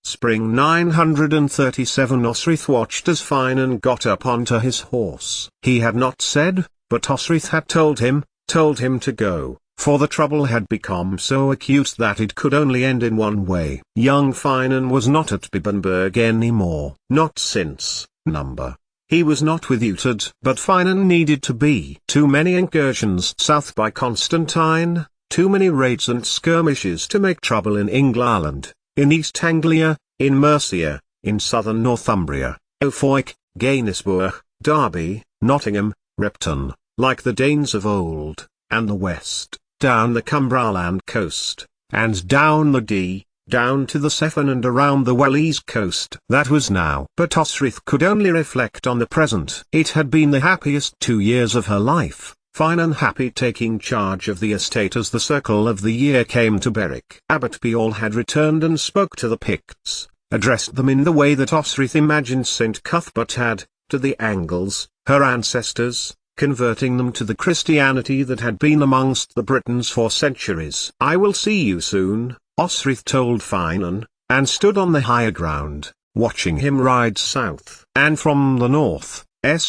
Spring 937 Osrith watched as Finan got up onto his horse. He had not said, but Osrith had told him to go, for the trouble had become so acute that it could only end in one way. Young Finan was not at Bibbenberg anymore. Not since, number. He was not with Utad. But Finan needed to be. Too many incursions south by Constantine, too many raids and skirmishes to make trouble in England, in East Anglia, in Mercia, in southern Northumbria, Ofoik, Gainsborough, Derby, Nottingham, Repton, like the Danes of old, and the west, down the Cumberland coast, and down the Dee, down to the Severn and around the Wales coast. That was now. But Osrith could only reflect on the present. It had been the happiest 2 years of her life, fine and happy, taking charge of the estate as the circle of the year came to Berwick. Abbot Beorl had returned and spoke to the Picts, addressed them in the way that Osrith imagined St. Cuthbert had, to the Angles, her ancestors, converting them to the Christianity that had been amongst the Britons for centuries. "I will see you soon," Osrith told Finan, and stood on the higher ground, watching him ride south. And from the north,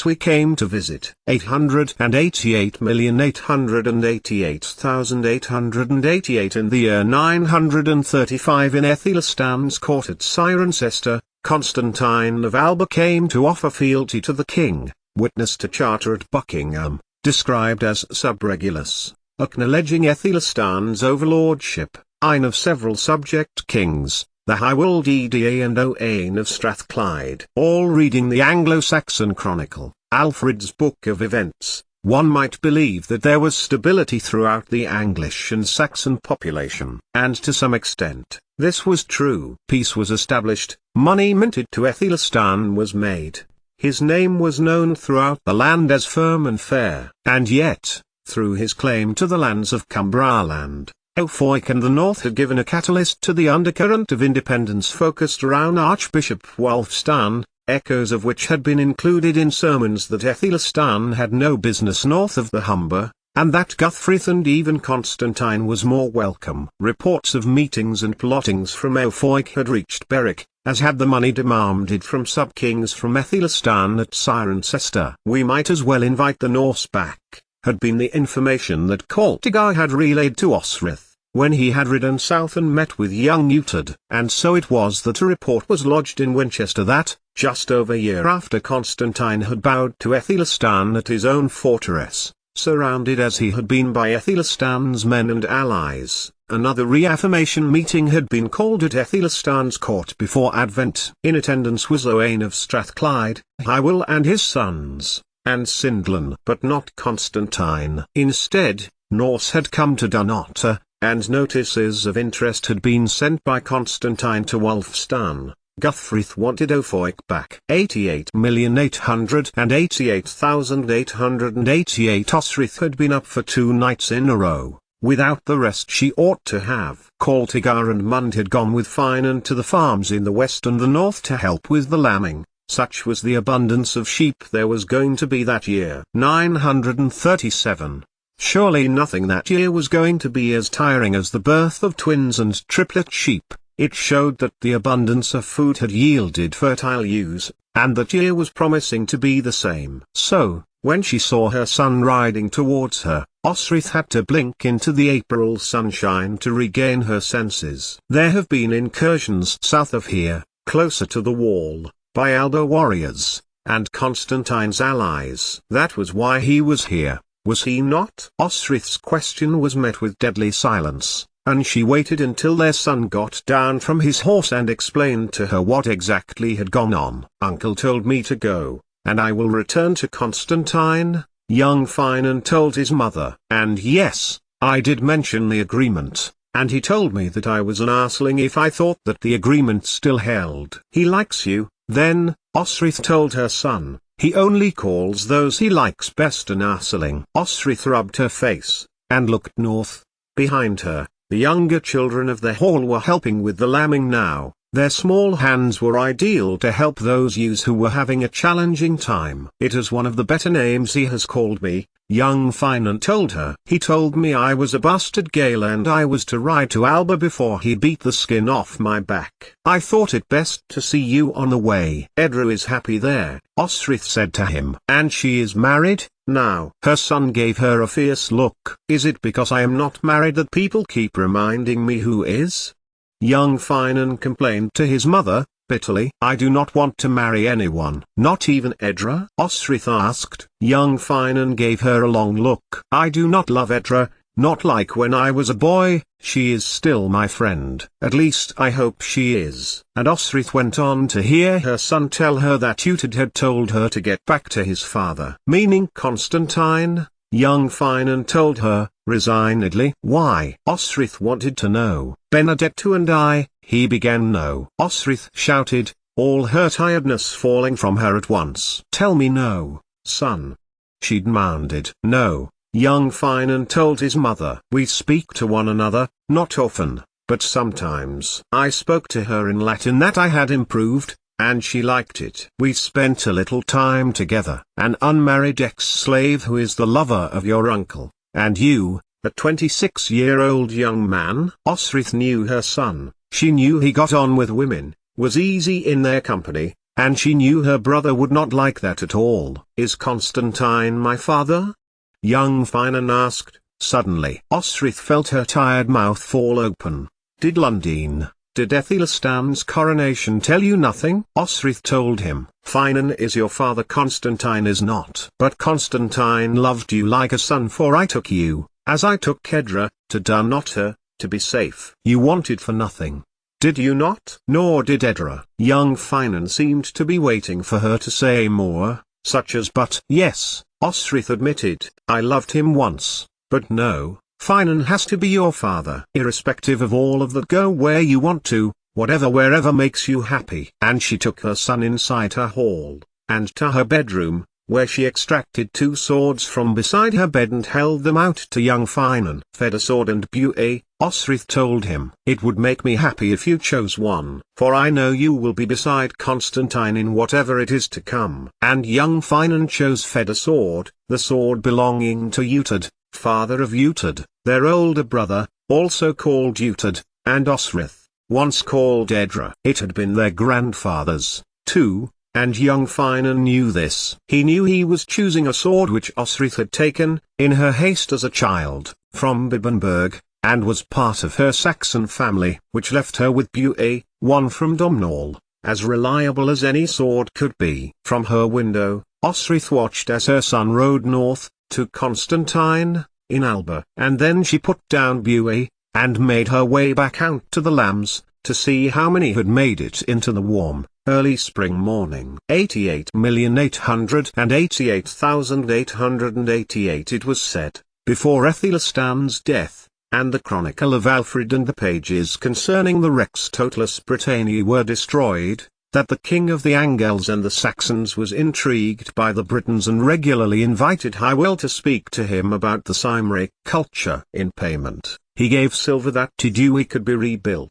we came to visit. 888,888,888 in the year 935 in Aethelstan's court at Cirencester, Constantine of Alba came to offer fealty to the king. Witness to charter at Buckingham, described as subregulus, acknowledging Aethelstan's overlordship, Ein of several subject kings, the Hywel Dda and Owain of Strathclyde. All reading the Anglo-Saxon Chronicle, Alfred's Book of Events, one might believe that there was stability throughout the Anglish and Saxon population. And to some extent, this was true. Peace was established, money minted to Aethelstan was made. His name was known throughout the land as firm and fair. And yet, through his claim to the lands of Cumbraland, Ofoik and the North had given a catalyst to the undercurrent of independence focused around Archbishop Wulfstan, echoes of which had been included in sermons that Aethelstan had no business north of the Humber, and that Guthfrith and even Constantine was more welcome. Reports of meetings and plottings from Ofoik had reached Berwick, as had the money demanded from sub-kings from Aethelstan at Cirencester. "We might as well invite the Norse back," had been the information that Coltigar had relayed to Osrith, when he had ridden south and met with young Utad. And so it was that a report was lodged in Winchester that, just over a year after Constantine had bowed to Aethelstan at his own fortress, surrounded as he had been by Aethelstan's men and allies, another reaffirmation meeting had been called at Aethelstan's court before Advent. In attendance was Owain of Strathclyde, Hywel and his sons, and Sindlan. But not Constantine. Instead, Norse had come to Dunnottar, and notices of interest had been sent by Constantine to Wulfstan. Guthfrith wanted Ofoik back. 88,888,888 Osrith had been up for 2 nights in a row, without the rest she ought to have. Coltigar and Mund had gone with Finan to the farms in the west and the north to help with the lambing. Such was the abundance of sheep there was going to be that year. 937. Surely nothing that year was going to be as tiring as the birth of twins and triplet sheep. It showed that the abundance of food had yielded fertile ewes, and that year was promising to be the same. So, when she saw her son riding towards her, Osrith had to blink into the April sunshine to regain her senses. There have been incursions south of here, closer to the wall, by Alba warriors, and Constantine's allies. That was why he was here, was he not? Osrith's question was met with deadly silence, and she waited until their son got down from his horse and explained to her what exactly had gone on. "Uncle told me to go, and I will return to Constantine," young Finan told his mother. "And yes, I did mention the agreement, and he told me that I was an arsling if I thought that the agreement still held." "He likes you, then," Osrith told her son. "He only calls those he likes best an arsling." Osrith rubbed her face, and looked north. Behind her, the younger children of the hall were helping with the lambing now. Their small hands were ideal to help those ewes who were having a challenging time. "It is one of the better names he has called me," Young Finan told her. He told me I was a bastard Gale and I was to ride to Alba before he beat the skin off my back. I thought it best to see you on the way. Edra is happy there, Osrith said to him. And she is married, now. Her son gave her a fierce look. Is it because I am not married that people keep reminding me who is? Young Finan complained to his mother, bitterly. I do not want to marry anyone. Not even Edra? Osrith asked. Young Finan gave her a long look. I do not love Edra, not like when I was a boy. She is still my friend. At least I hope she is. And Osrith went on to hear her son tell her that Utad had told her to get back to his father. Meaning Constantine? Young Finan told her, resignedly. Why? Osrith wanted to know. Benedetto and I, he began. No. Osrith shouted, all her tiredness falling from her at once. Tell me no, son. She demanded. No. Young Finan told his mother. We speak to one another, not often, but sometimes. I spoke to her in Latin that I had improved, and she liked it. We spent a little time together. An unmarried ex-slave who is the lover of your uncle, and you, a 26-year-old young man. Osrith knew her son. She knew he got on with women, was easy in their company, and she knew her brother would not like that at all. Is Constantine my father? Young Finan asked, suddenly. Osrith felt her tired mouth fall open. Did Lundine, did Ethelstan's coronation tell you nothing? Osrith told him. Finan is your father, Constantine is not. But Constantine loved you like a son, for I took you, as I took Edra, to Dunnottar, to be safe. You wanted for nothing. Did you not? Nor did Edra. Young Finan seemed to be waiting for her to say more, such as but. Yes, Osrith admitted. I loved him once, but no, Finan has to be your father. Irrespective of all of that, go where you want to, wherever makes you happy. And she took her son inside her hall, and to her bedroom, where she extracted 2 swords from beside her bed and held them out to young Finan. Fedasword and Buet, Osrith told him. It would make me happy if you chose one, for I know you will be beside Constantine in whatever it is to come. And young Finan chose Fedasword, the sword belonging to Utad, father of Utad, their older brother, also called Utad, and Osrith, once called Edra. It had been their grandfathers, too. And young Finan knew this. He knew he was choosing a sword which Osrith had taken, in her haste as a child, from Bibbenberg, and was part of her Saxon family, which left her with Buet, one from Domnall, as reliable as any sword could be. From her window, Osrith watched as her son rode north, to Constantine, in Alba. And then she put down Buet, and made her way back out to the lambs, to see how many had made it into the warm, early spring morning. 88,888,888 it was said, before Ethelstan's death, and the chronicle of Alfred and the pages concerning the Rex Totalius Britanniae were destroyed, that the king of the Angles and the Saxons was intrigued by the Britons and regularly invited Hywel to speak to him about the Cymric culture. In payment, he gave silver that Tidui could be rebuilt,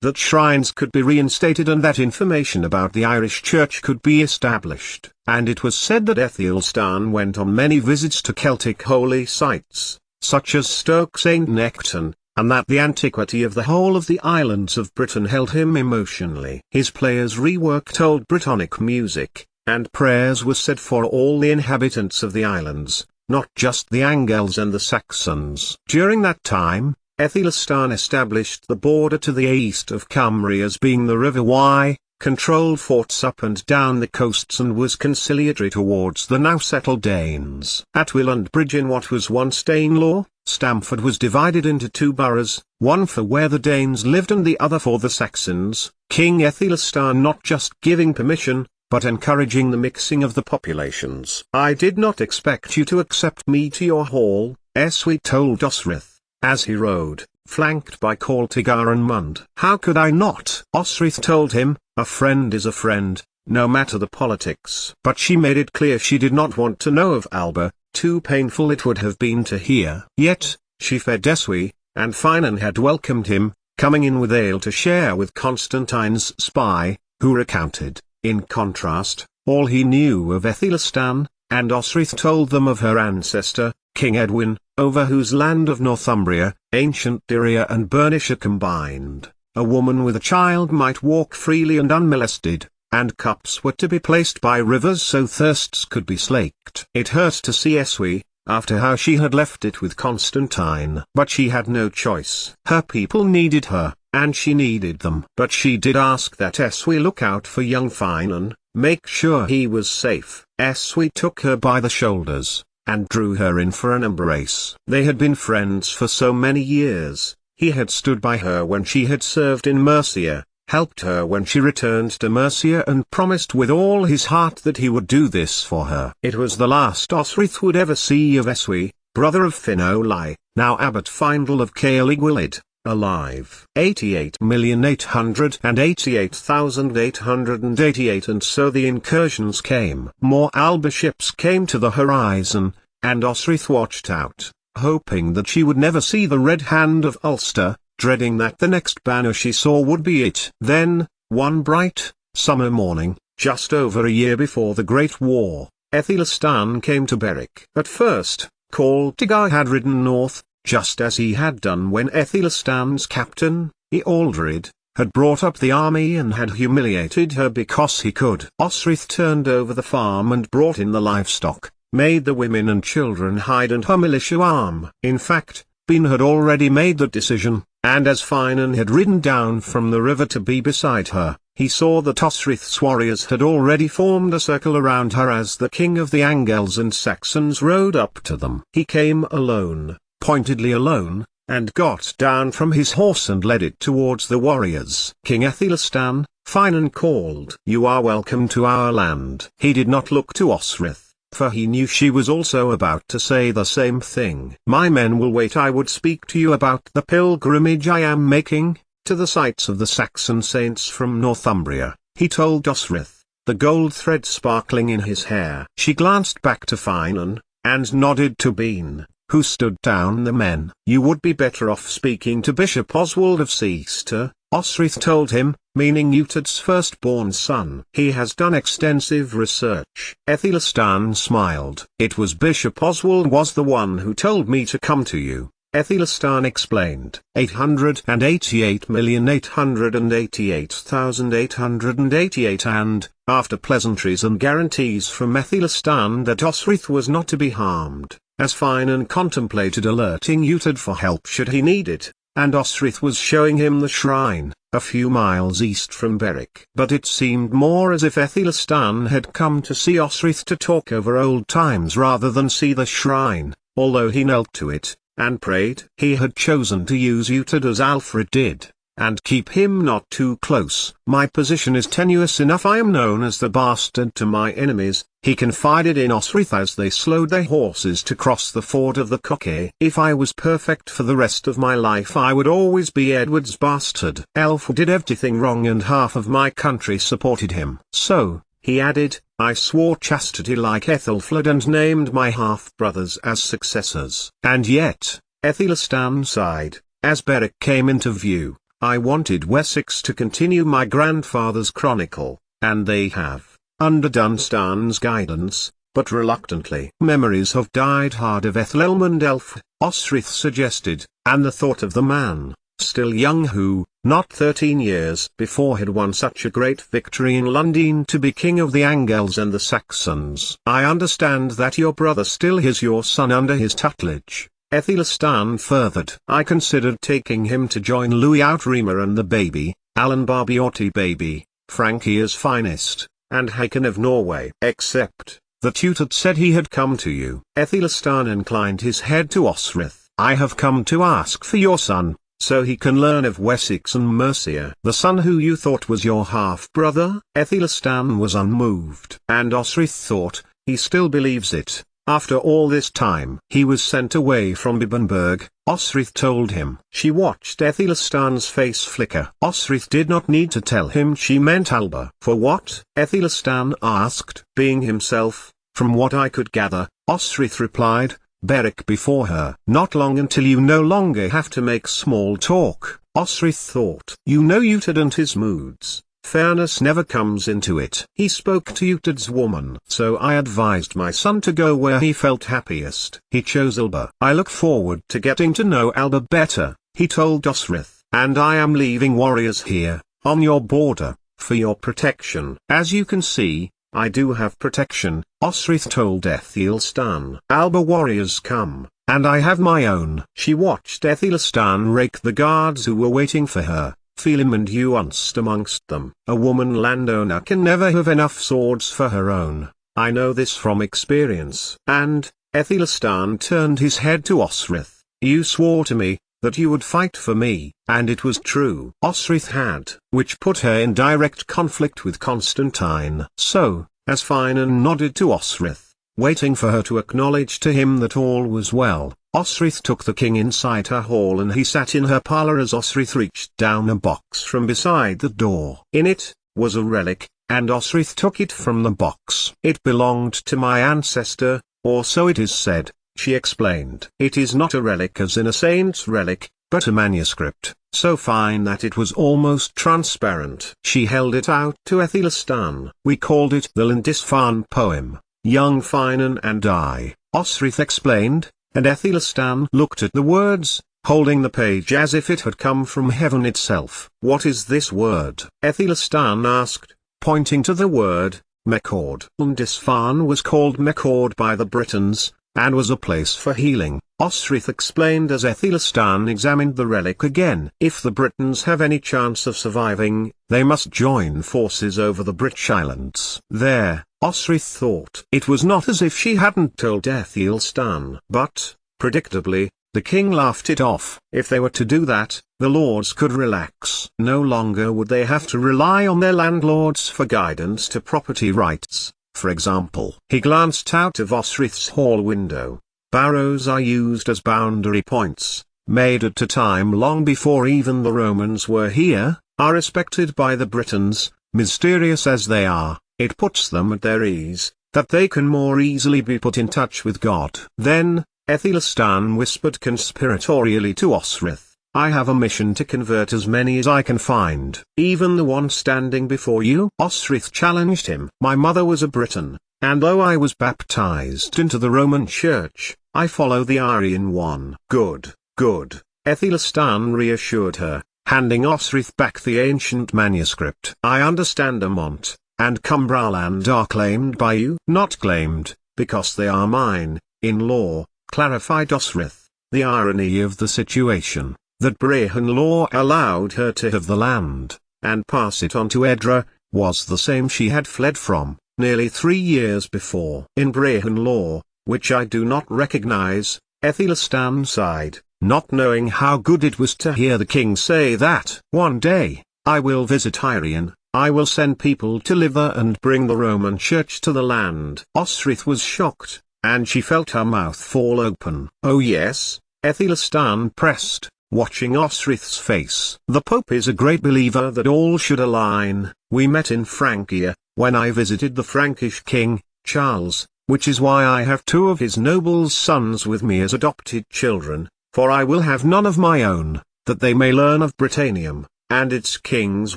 that shrines could be reinstated, and that information about the Irish Church could be established. And it was said that Ethelstan went on many visits to Celtic holy sites, such as Stoke St. Nectan, and that the antiquity of the whole of the islands of Britain held him emotionally. His players reworked old Brittonic music, and prayers were said for all the inhabitants of the islands, not just the Angles and the Saxons. During that time, Ethelstan established the border to the east of Cymru as being the River Wye, controlled forts up and down the coasts, and was conciliatory towards the now settled Danes. At Willand Bridge, in what was once Danelaw, Stamford was divided into 2 boroughs, one for where the Danes lived and the other for the Saxons, King Ethelstan not just giving permission, but encouraging the mixing of the populations. I did not expect you to accept me to your hall, Eswi told Osrith, as he rode, flanked by Caltigar and Mund. How could I not? Osrith told him, a friend is a friend, no matter the politics. But she made it clear she did not want to know of Alba, too painful it would have been to hear. Yet, she fed Eswi, and Finan had welcomed him, coming in with ale to share with Constantine's spy, who recounted, in contrast, all he knew of Ethelstan, and Osrith told them of her ancestor, King Edwin, over whose land of Northumbria, ancient Dyria and Bernicia combined, a woman with a child might walk freely and unmolested, and cups were to be placed by rivers so thirsts could be slaked. It hurt to see Eswe, after how she had left it with Constantine. But she had no choice. Her people needed her, and she needed them. But she did ask that Eswe look out for young Finan, make sure he was safe. Eswe took her by the shoulders, and drew her in for an embrace. They had been friends for so many years. He had stood by her when she had served in Mercia, helped her when she returned to Mercia, and promised with all his heart that he would do this for her. It was the last Osrith would ever see of Eswe, brother of Finoli, now Abbot Findel of Caerlygwylyd, alive. 88,888,888. And so the incursions came. More Alba ships came to the horizon, and Osrith watched out, hoping that she would never see the Red Hand of Ulster, dreading that the next banner she saw would be it. Then, one bright, summer morning, just over a year before the Great War, Aethelstan came to Berwick. At first, Caldegir had ridden north, just as he had done when Aethelstan's captain, Ealdred, had brought up the army and had humiliated her because he could. Osrith turned over the farm and brought in the livestock, made the women and children hide and her militia arm. In fact, Bean had already made the decision, and as Finan had ridden down from the river to be beside her, he saw that Osrith's warriors had already formed a circle around her as the king of the Angles and Saxons rode up to them. He came alone, pointedly alone, and got down from his horse and led it towards the warriors. King Aethelstan, Finan called, "You are welcome to our land." He did not look to Osrith, for he knew she was also about to say the same thing. "My men will wait. I would speak to you about the pilgrimage I am making, to the sites of the Saxon saints from Northumbria," he told Osrith, the gold thread sparkling in his hair. She glanced back to Finan, and nodded to Bean, who stood down the men. "You would be better off speaking to Bishop Oswald of Seaster," Osrith told him, meaning Utad's firstborn son. "He has done extensive research." Aethelstan smiled. "It was Bishop Oswald was the one who told me to come to you," Aethelstan explained. 888,888,888, and, after pleasantries and guarantees from Aethelstan that Osrith was not to be harmed, as Finan contemplated alerting Utad for help should he need it, and Osrith was showing him the shrine, a few miles east from Berwick. But it seemed more as if Aethelstan had come to see Osrith to talk over old times rather than see the shrine, although he knelt to it, and prayed. He had chosen to use Utad as Alfred did, and keep him not too close. "My position is tenuous enough. I am known as the bastard to my enemies," he confided in Osrith as they slowed their horses to cross the ford of the Cockay. "If I was perfect for the rest of my life I would always be Edward's bastard. Elf did everything wrong and half of my country supported him. So," he added, "I swore chastity like Ethelfled and named my half-brothers as successors." And yet, Aethelstan sighed, as Berwick came into view, "I wanted Wessex to continue my grandfather's chronicle, and they have, under Dunstan's guidance, but reluctantly." "Memories have died hard of Ethelelm and Elf," Osrith suggested, and the thought of the man, still young, who, not 13 years before, had won such a great victory in London to be king of the Angles and the Saxons. "I understand that your brother still has your son under his tutelage," Aethelstan furthered. "I considered taking him to join Louis Outremer and the baby, Alan Barbiotti baby, Frankier's finest, and Haakon of Norway. Except that Utad said he had come to you." Aethelstan inclined his head to Osrith. "I have come to ask for your son, so he can learn of Wessex and Mercia." "The son who you thought was your half-brother?" Aethelstan was unmoved. And Osrith thought, he still believes it, after all this time. "He was sent away from Bibbenberg," Osrith told him. She watched Aethelstan's face flicker. Osrith did not need to tell him she meant Alba. "For what?" Aethelstan asked. "Being himself, from what I could gather," Osrith replied, "Berwick before her." "Not long until you no longer have to make small talk," Osrith thought. "You know Utad and his moods. Fairness never comes into it. He spoke to Utad's woman. So I advised my son to go where he felt happiest. He chose Alba. I look forward to getting to know Alba better, he told Osrith. And I am leaving warriors here, on your border, for your protection. As you can see, I do have protection, Osrith told Ethelstan. Alba warriors come, and I have my own. She watched Ethelstan rake the guards who were waiting for her, Phelim and nuanced amongst them. A woman landowner can never have enough swords for her own. I know this from experience. And, Ethelstan turned his head to Osrith, you swore to me, that you would fight for me, and it was true. Osrith had, which put her in direct conflict with Constantine. So, as Finan nodded to Osrith, waiting for her to acknowledge to him that all was well, Osrith took the king inside her hall and he sat in her parlor as Osrith reached down a box from beside the door. In it, was a relic, and Osrith took it from the box. It belonged to my ancestor, or so it is said, she explained. It is not a relic as in a saint's relic, but a manuscript, so fine that it was almost transparent. She held it out to Ethelstan. We called it the Lindisfarne poem, young Finan and I, Osrith explained, and Ethelstan looked at the words, holding the page as if it had come from heaven itself. What is this word? Ethelstan asked, pointing to the word, Mecord. Lindisfarne was called Mecord by the Britons, and was a place for healing, Osrith explained as Ethelstan examined the relic again. If the Britons have any chance of surviving, they must join forces over the British Islands. There, Osrith thought. It was not as if she hadn't told Ethelstan. But, predictably, the king laughed it off. If they were to do that, the lords could relax. No longer would they have to rely on their landlords for guidance to property rights. For example, he glanced out of Osrith's hall window. Barrows are used as boundary points, made at a time long before even the Romans were here, are respected by the Britons, mysterious as they are, it puts them at their ease, that they can more easily be put in touch with God. Then, Ethelstan whispered conspiratorially to Osrith, I have a mission to convert as many as I can find. Even the one standing before you? Osrith challenged him. My mother was a Briton, and though I was baptized into the Roman Church, I follow the Arian one. Good, good, Ethelstan reassured her, handing Osrith back the ancient manuscript. I understand Amont, and Cumbraland are claimed by you? Not claimed, because they are mine, in law, clarified Osrith. The irony of the situation, that Brehon law allowed her to have the land, and pass it on to Edra, was the same she had fled from, nearly 3 years before. In Brehon law, which I do not recognize, Ethelstan sighed, not knowing how good it was to hear the king say that. One day, I will visit Irian, I will send people to live there and bring the Roman Church to the land. Osrith was shocked, and she felt her mouth fall open. Oh yes, Ethelstan pressed, watching Osrith's face. The Pope is a great believer that all should align. We met in Francia, when I visited the Frankish king, Charles, which is why I have 2 of his nobles' sons with me as adopted children, for I will have none of my own, that they may learn of Britannium, and its king's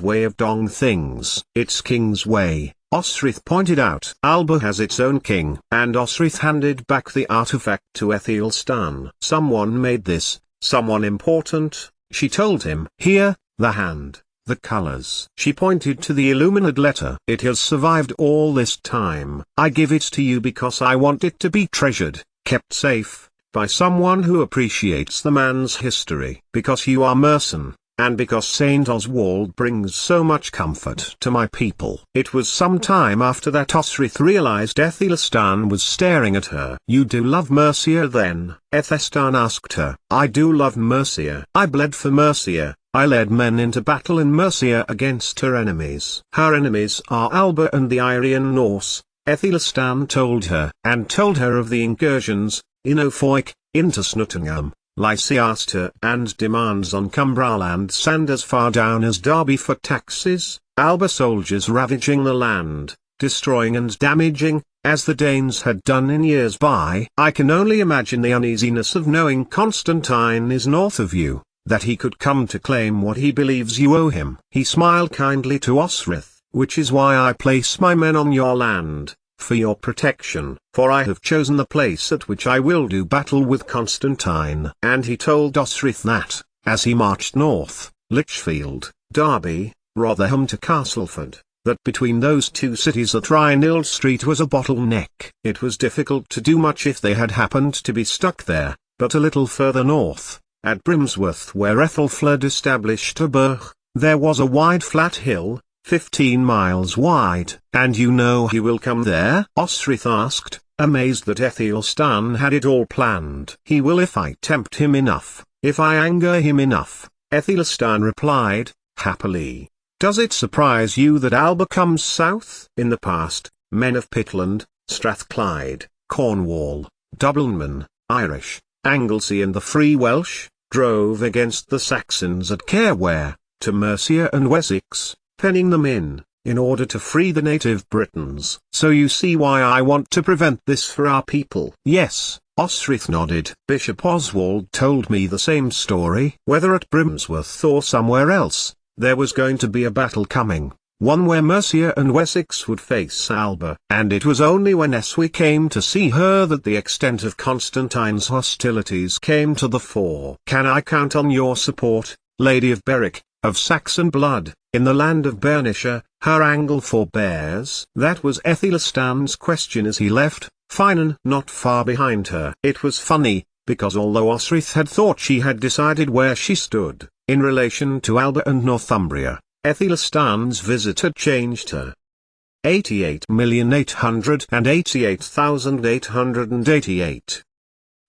way of doing things. Its king's way, Osrith pointed out. Alba has its own king. And Osrith handed back the artifact to Ethelstan. Someone made this. Someone important, she told him. Here, the hand, the colors. She pointed to the illuminated letter. It has survived all this time. I give it to you because I want it to be treasured, kept safe, by someone who appreciates the man's history. Because you are Merson, and because Saint Oswald brings so much comfort to my people. It was some time after that Osrith realized Ethelstan was staring at her. You do love Mercia then? Ethelstan asked her. I do love Mercia. I bled for Mercia. I led men into battle in Mercia against her enemies. Her enemies are Alba and the Irian Norse, Ethelstan told her. And told her of the incursions, in Ofoik, into Snuttingham, Lyciaster, and demands on Cumbraland sand as far down as Derby for taxes, Alba soldiers ravaging the land, destroying and damaging, as the Danes had done in years by. I can only imagine the uneasiness of knowing Constantine is north of you, that he could come to claim what he believes you owe him. He smiled kindly to Osrith, which is why I place my men on your land, for your protection. For I have chosen the place at which I will do battle with Constantine. And he told Osrith that, as he marched north, Lichfield, Derby, Rotherham to Castleford, that between those two cities at Rhinhild Street was a bottleneck. It was difficult to do much if they had happened to be stuck there, but a little further north, at Brimsworth where Ethelfled established a burgh, there was a wide flat hill, 15 miles wide. And you know he will come there? Osrith asked, amazed that Aethelstan had it all planned. He will if I tempt him enough, if I anger him enough, Aethelstan replied, happily. Does it surprise you that Alba comes south? In the past, men of Pitland, Strathclyde, Cornwall, Dublinman, Irish, Anglesey and the Free Welsh, drove against the Saxons at Careware, to Mercia and Wessex, penning them in order to free the native Britons. So you see why I want to prevent this for our people. Yes, Osrith nodded. Bishop Oswald told me the same story. Whether at Brimsworth or somewhere else, there was going to be a battle coming, one where Mercia and Wessex would face Alba. And it was only when Eswe came to see her that the extent of Constantine's hostilities came to the fore. Can I count on your support, Lady of Berwick, of Saxon blood, in the land of Bernicia? Her angle forbears. That was Ethelstan's question as he left, Finan not far behind her. It was funny, because although Osrith had thought she had decided where she stood, in relation to Alba and Northumbria, Ethelstan's visit had changed her. 88,888,888.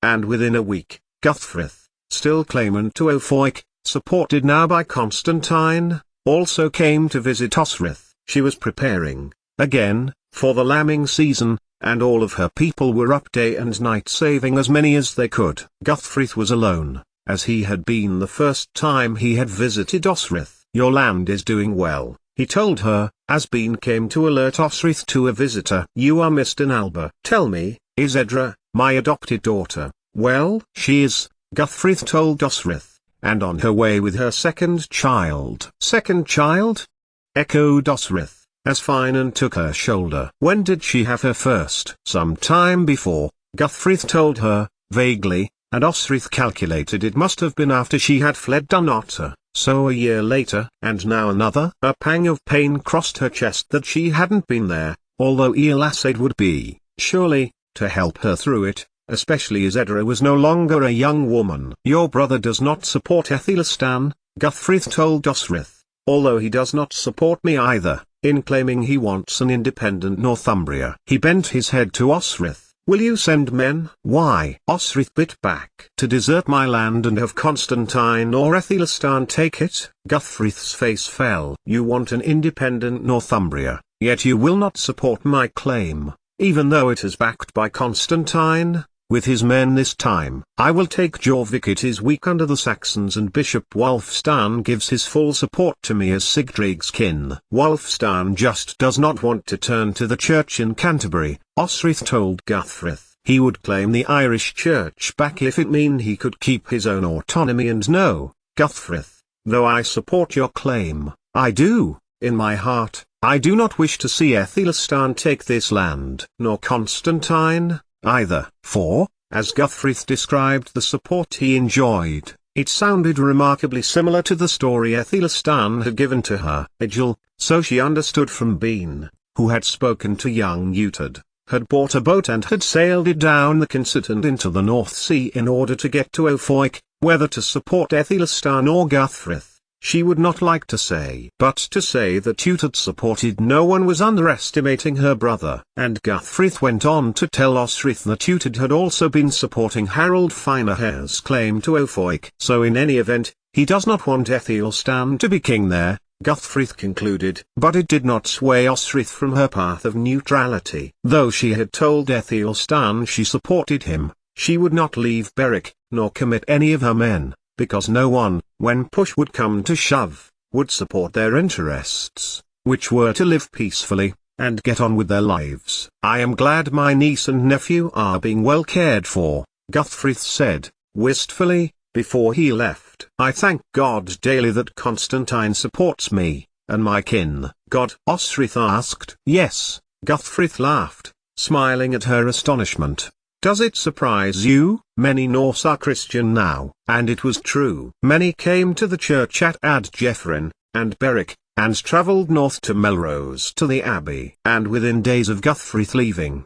And within a week, Guthfrith, still claimant to Ofoic, supported now by Constantine, also came to visit Osrith. She was preparing, again, for the lambing season, and all of her people were up day and night saving as many as they could. Guthfrith was alone, as he had been the first time he had visited Osrith. Your land is doing well, he told her, as Bean came to alert Osrith to a visitor. You are missed in Alba. Tell me, is Edra, my adopted daughter, well? She is, Guthfrith told Osrith, and on her way with her second child. Second child? Echoed Osrith, as Finan took her shoulder. When did she have her first? Some time before, Guthfrith told her, vaguely, and Osrith calculated it must have been after she had fled Dunnottar, so a year later. And now another. A pang of pain crossed her chest that she hadn't been there, although Elasade would be, surely, to help her through it, especially as Edra was no longer a young woman. Your brother does not support Aethelstan, Guthfrith told Osrith, although he does not support me either, in claiming he wants an independent Northumbria. He bent his head to Osrith. Will you send men? Why? Osrith bit back. To desert my land and have Constantine or Aethelstan take it? Guthfrith's face fell. You want an independent Northumbria, yet you will not support my claim, even though it is backed by Constantine, with his men this time. I will take Jorvik. It is weak under the Saxons and Bishop Wulfstan gives his full support to me as Sigtrygg's kin. Wulfstan just does not want to turn to the church in Canterbury, Osrith told Guthfrith. He would claim the Irish church back if it mean he could keep his own autonomy. And no, Guthfrith, though I support your claim, I do, in my heart, I do not wish to see Aethelstan take this land. Nor Constantine, either. For, as Guthfrith described the support he enjoyed, it sounded remarkably similar to the story Aethelstan had given to her. Egil, so she understood from Bean, who had spoken to young Utad, had bought a boat and had sailed it down the Kinset and into the North Sea in order to get to Ofoic. Whether to support Aethelstan or Guthfrith, she would not like to say. But to say that Utad supported no one was underestimating her brother. And Guthfrith went on to tell Osrith that Utad had also been supporting Harold Finehair's claim to Ofoic. So in any event, he does not want Aethelstan to be king there, Guthfrith concluded. But it did not sway Osrith from her path of neutrality. Though she had told Aethelstan she supported him, she would not leave Berwick, nor commit any of her men, because no one, when push would come to shove, would support their interests, which were to live peacefully, and get on with their lives. I am glad my niece and nephew are being well cared for, Guthfrith said, wistfully, before he left. laughed. I thank God daily that Constantine supports me, and my kin. God? Osrith asked. Yes, Guthfrith laughed, smiling at her astonishment. Does it surprise you? Many Norse are Christian now. And it was true. Many came to the church at Adjefrin, and Berwick, and travelled north to Melrose to the abbey. And within days of Guthfrith leaving,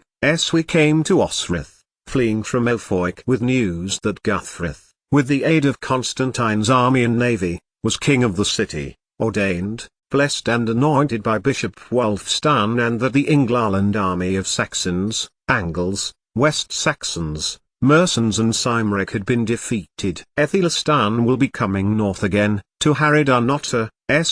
we came to Osrith, fleeing from Elfoic with news that Guthfrith, with the aid of Constantine's army and navy, was king of the city, ordained, blessed and anointed by Bishop Wulfstan, and that the Englaland army of Saxons, Angles, West Saxons, Mersons and Cymric had been defeated. Aethelstan will be coming north again, to harry Dunnottar,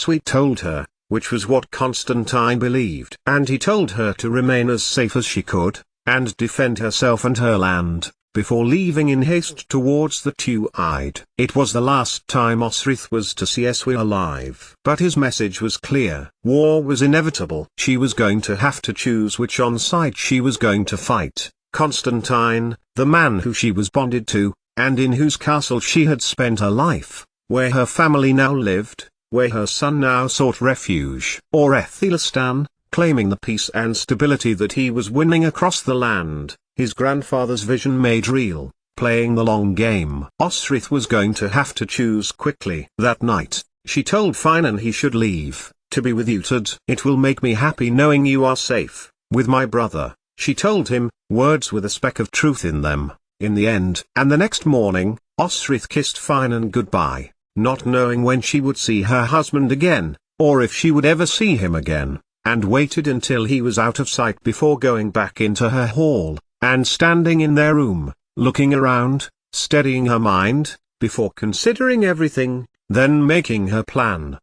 we told her, which was what Constantine believed. And he told her to remain as safe as she could, and defend herself and her land, before leaving in haste towards the Two-Eyed. It was the last time Osrith was to see Eswy alive. But his message was clear. War was inevitable. She was going to have to choose which on side she was going to fight. Constantine, the man who she was bonded to, and in whose castle she had spent her life, where her family now lived, where her son now sought refuge. Or Aethelstan, claiming the peace and stability that he was winning across the land, his grandfather's vision made real, playing the long game. Osrith was going to have to choose quickly. That night, she told Finan he should leave, to be with Utad. It will make me happy knowing you are safe, with my brother, she told him, words with a speck of truth in them, in the end. And the next morning, Osrith kissed Finan goodbye, not knowing when she would see her husband again, or if she would ever see him again, and waited until he was out of sight before going back into her hall, and standing in their room, looking around, steadying her mind, before considering everything, then making her plan.